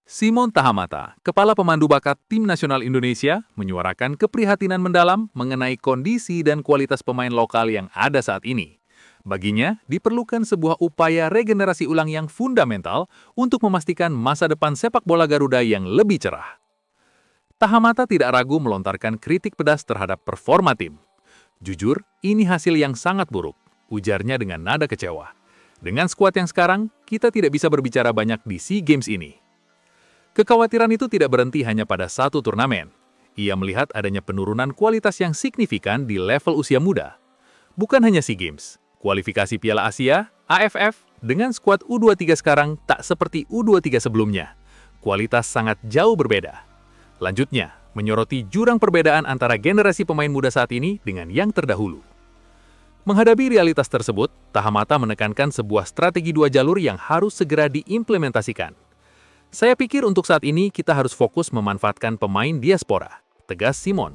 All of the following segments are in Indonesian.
Simon Tahamata, Kepala Pemandu Bakat Tim Nasional Indonesia, menyuarakan keprihatinan mendalam mengenai kondisi dan kualitas pemain lokal yang ada saat ini. Baginya, diperlukan sebuah upaya regenerasi ulang yang fundamental untuk memastikan masa depan sepak bola Garuda yang lebih cerah. Tahamata tidak ragu melontarkan kritik pedas terhadap performa tim. Jujur, ini hasil yang sangat buruk, ujarnya dengan nada kecewa. Dengan skuad yang sekarang, kita tidak bisa berbicara banyak di SEA Games ini. Kekhawatiran itu tidak berhenti hanya pada satu turnamen. Ia melihat adanya penurunan kualitas yang signifikan di level usia muda. Bukan hanya SEA Games, kualifikasi Piala Asia, AFF, dengan skuad U23 sekarang tak seperti U23 sebelumnya. Kualitas sangat jauh berbeda. Lanjutnya, menyoroti jurang perbedaan antara generasi pemain muda saat ini dengan yang terdahulu. Menghadapi realitas tersebut, Tahamata menekankan sebuah strategi dua jalur yang harus segera diimplementasikan. Saya pikir untuk saat ini kita harus fokus memanfaatkan pemain diaspora, tegas Simon.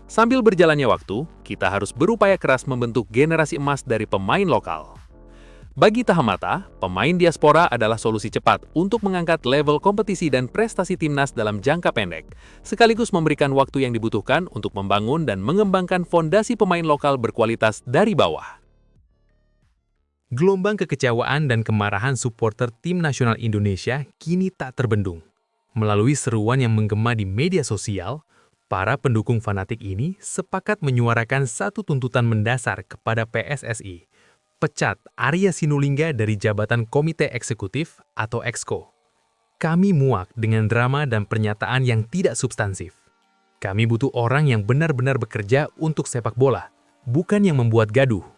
Sambil berjalannya waktu, kita harus berupaya keras membentuk generasi emas dari pemain lokal. Bagi Tahamata, pemain diaspora adalah solusi cepat untuk mengangkat level kompetisi dan prestasi timnas dalam jangka pendek, sekaligus memberikan waktu yang dibutuhkan untuk membangun dan mengembangkan fondasi pemain lokal berkualitas dari bawah. Gelombang kekecewaan dan kemarahan supporter Tim Nasional Indonesia kini tak terbendung. Melalui seruan yang menggema di media sosial, para pendukung fanatik ini sepakat menyuarakan satu tuntutan mendasar kepada PSSI. Pecat Arya Sinulinga dari jabatan Komite Eksekutif atau Exco. Kami muak dengan drama dan pernyataan yang tidak substansif. Kami butuh orang yang benar-benar bekerja untuk sepak bola, bukan yang membuat gaduh.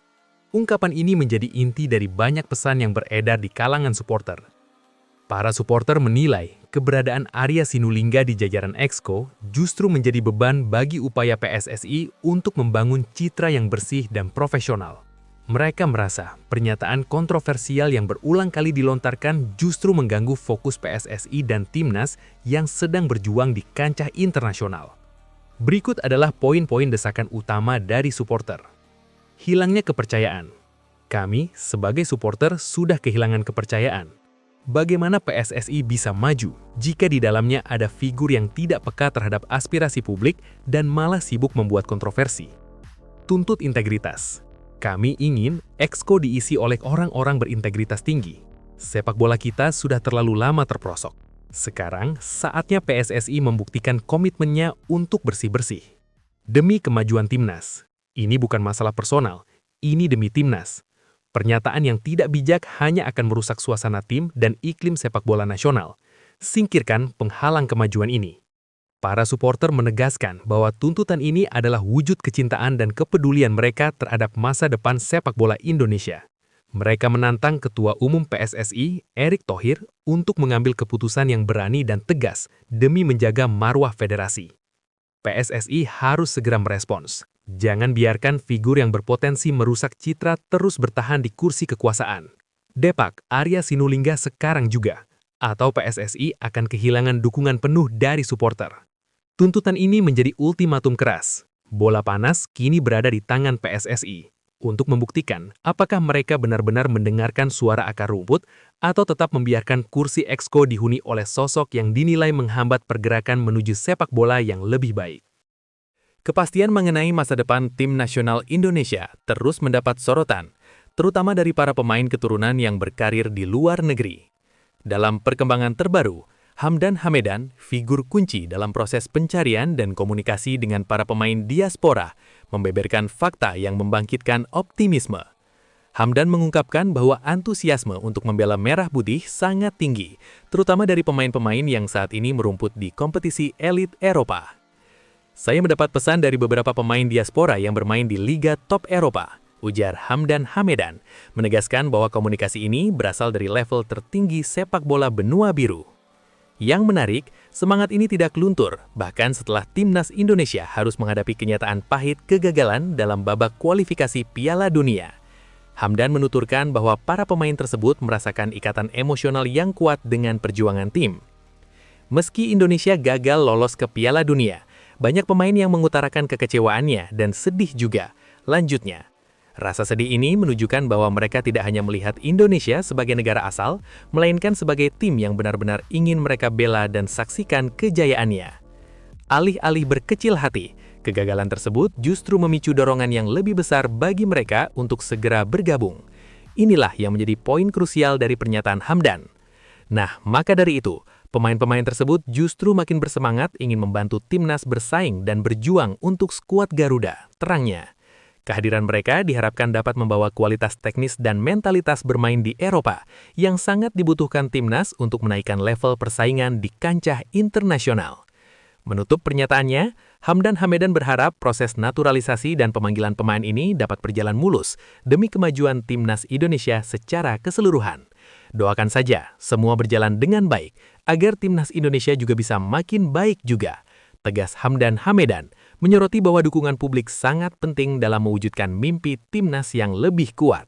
Ungkapan ini menjadi inti dari banyak pesan yang beredar di kalangan supporter. Para supporter menilai keberadaan Arya Sinulinga di jajaran Exco justru menjadi beban bagi upaya PSSI untuk membangun citra yang bersih dan profesional. Mereka merasa pernyataan kontroversial yang berulang kali dilontarkan justru mengganggu fokus PSSI dan Timnas yang sedang berjuang di kancah internasional. Berikut adalah poin-poin desakan utama dari supporter. Hilangnya kepercayaan. Kami, sebagai supporter, sudah kehilangan kepercayaan. Bagaimana PSSI bisa maju jika di dalamnya ada figur yang tidak peka terhadap aspirasi publik dan malah sibuk membuat kontroversi? Tuntut integritas. Kami ingin Exco diisi oleh orang-orang berintegritas tinggi. Sepak bola kita sudah terlalu lama terperosok. Sekarang, saatnya PSSI membuktikan komitmennya untuk bersih-bersih. Demi kemajuan Timnas. Ini bukan masalah personal, ini demi Timnas. Pernyataan yang tidak bijak hanya akan merusak suasana tim dan iklim sepak bola nasional. Singkirkan penghalang kemajuan ini. Para supporter menegaskan bahwa tuntutan ini adalah wujud kecintaan dan kepedulian mereka terhadap masa depan sepak bola Indonesia. Mereka menantang Ketua Umum PSSI, Erick Thohir, untuk mengambil keputusan yang berani dan tegas demi menjaga marwah federasi. PSSI harus segera merespons. Jangan biarkan figur yang berpotensi merusak citra terus bertahan di kursi kekuasaan. Depak Arya Sinulinga sekarang juga, atau PSSI akan kehilangan dukungan penuh dari supporter. Tuntutan ini menjadi ultimatum keras. Bola panas kini berada di tangan PSSI untuk membuktikan apakah mereka benar-benar mendengarkan suara akar rumput atau tetap membiarkan kursi Exco dihuni oleh sosok yang dinilai menghambat pergerakan menuju sepak bola yang lebih baik. Kepastian mengenai masa depan Tim Nasional Indonesia terus mendapat sorotan, terutama dari para pemain keturunan yang berkarir di luar negeri. Dalam perkembangan terbaru, Hamdan Hamedan, figur kunci dalam proses pencarian dan komunikasi dengan para pemain diaspora, membeberkan fakta yang membangkitkan optimisme. Hamdan mengungkapkan bahwa antusiasme untuk membela Merah Putih sangat tinggi, terutama dari pemain-pemain yang saat ini merumput di kompetisi elit Eropa. Saya mendapat pesan dari beberapa pemain diaspora yang bermain di Liga Top Eropa, ujar Hamdan Hamedan, menegaskan bahwa komunikasi ini berasal dari level tertinggi sepak bola benua biru. Yang menarik, semangat ini tidak luntur, bahkan setelah Timnas Indonesia harus menghadapi kenyataan pahit kegagalan dalam babak kualifikasi Piala Dunia. Hamdan menuturkan bahwa para pemain tersebut merasakan ikatan emosional yang kuat dengan perjuangan tim. Meski Indonesia gagal lolos ke Piala Dunia, banyak pemain yang mengutarakan kekecewaannya dan sedih juga. Lanjutnya, Rasa sedih ini menunjukkan bahwa mereka tidak hanya melihat Indonesia sebagai negara asal, melainkan sebagai tim yang benar-benar ingin mereka bela dan saksikan kejayaannya. Alih-alih berkecil hati, kegagalan tersebut justru memicu dorongan yang lebih besar bagi mereka untuk segera bergabung. Inilah yang menjadi poin krusial dari pernyataan Hamdan. Nah, maka dari itu, pemain-pemain tersebut justru makin bersemangat ingin membantu timnas bersaing dan berjuang untuk skuad Garuda, terangnya. Kehadiran mereka diharapkan dapat membawa kualitas teknis dan mentalitas bermain di Eropa yang sangat dibutuhkan timnas untuk menaikkan level persaingan di kancah internasional. Menutup pernyataannya, Hamdan Hamedan berharap proses naturalisasi dan pemanggilan pemain ini dapat berjalan mulus demi kemajuan timnas Indonesia secara keseluruhan. Doakan saja semua berjalan dengan baik agar timnas Indonesia juga bisa makin baik juga. Tegas Hamdan Hamedan, menyoroti bahwa dukungan publik sangat penting dalam mewujudkan mimpi timnas yang lebih kuat.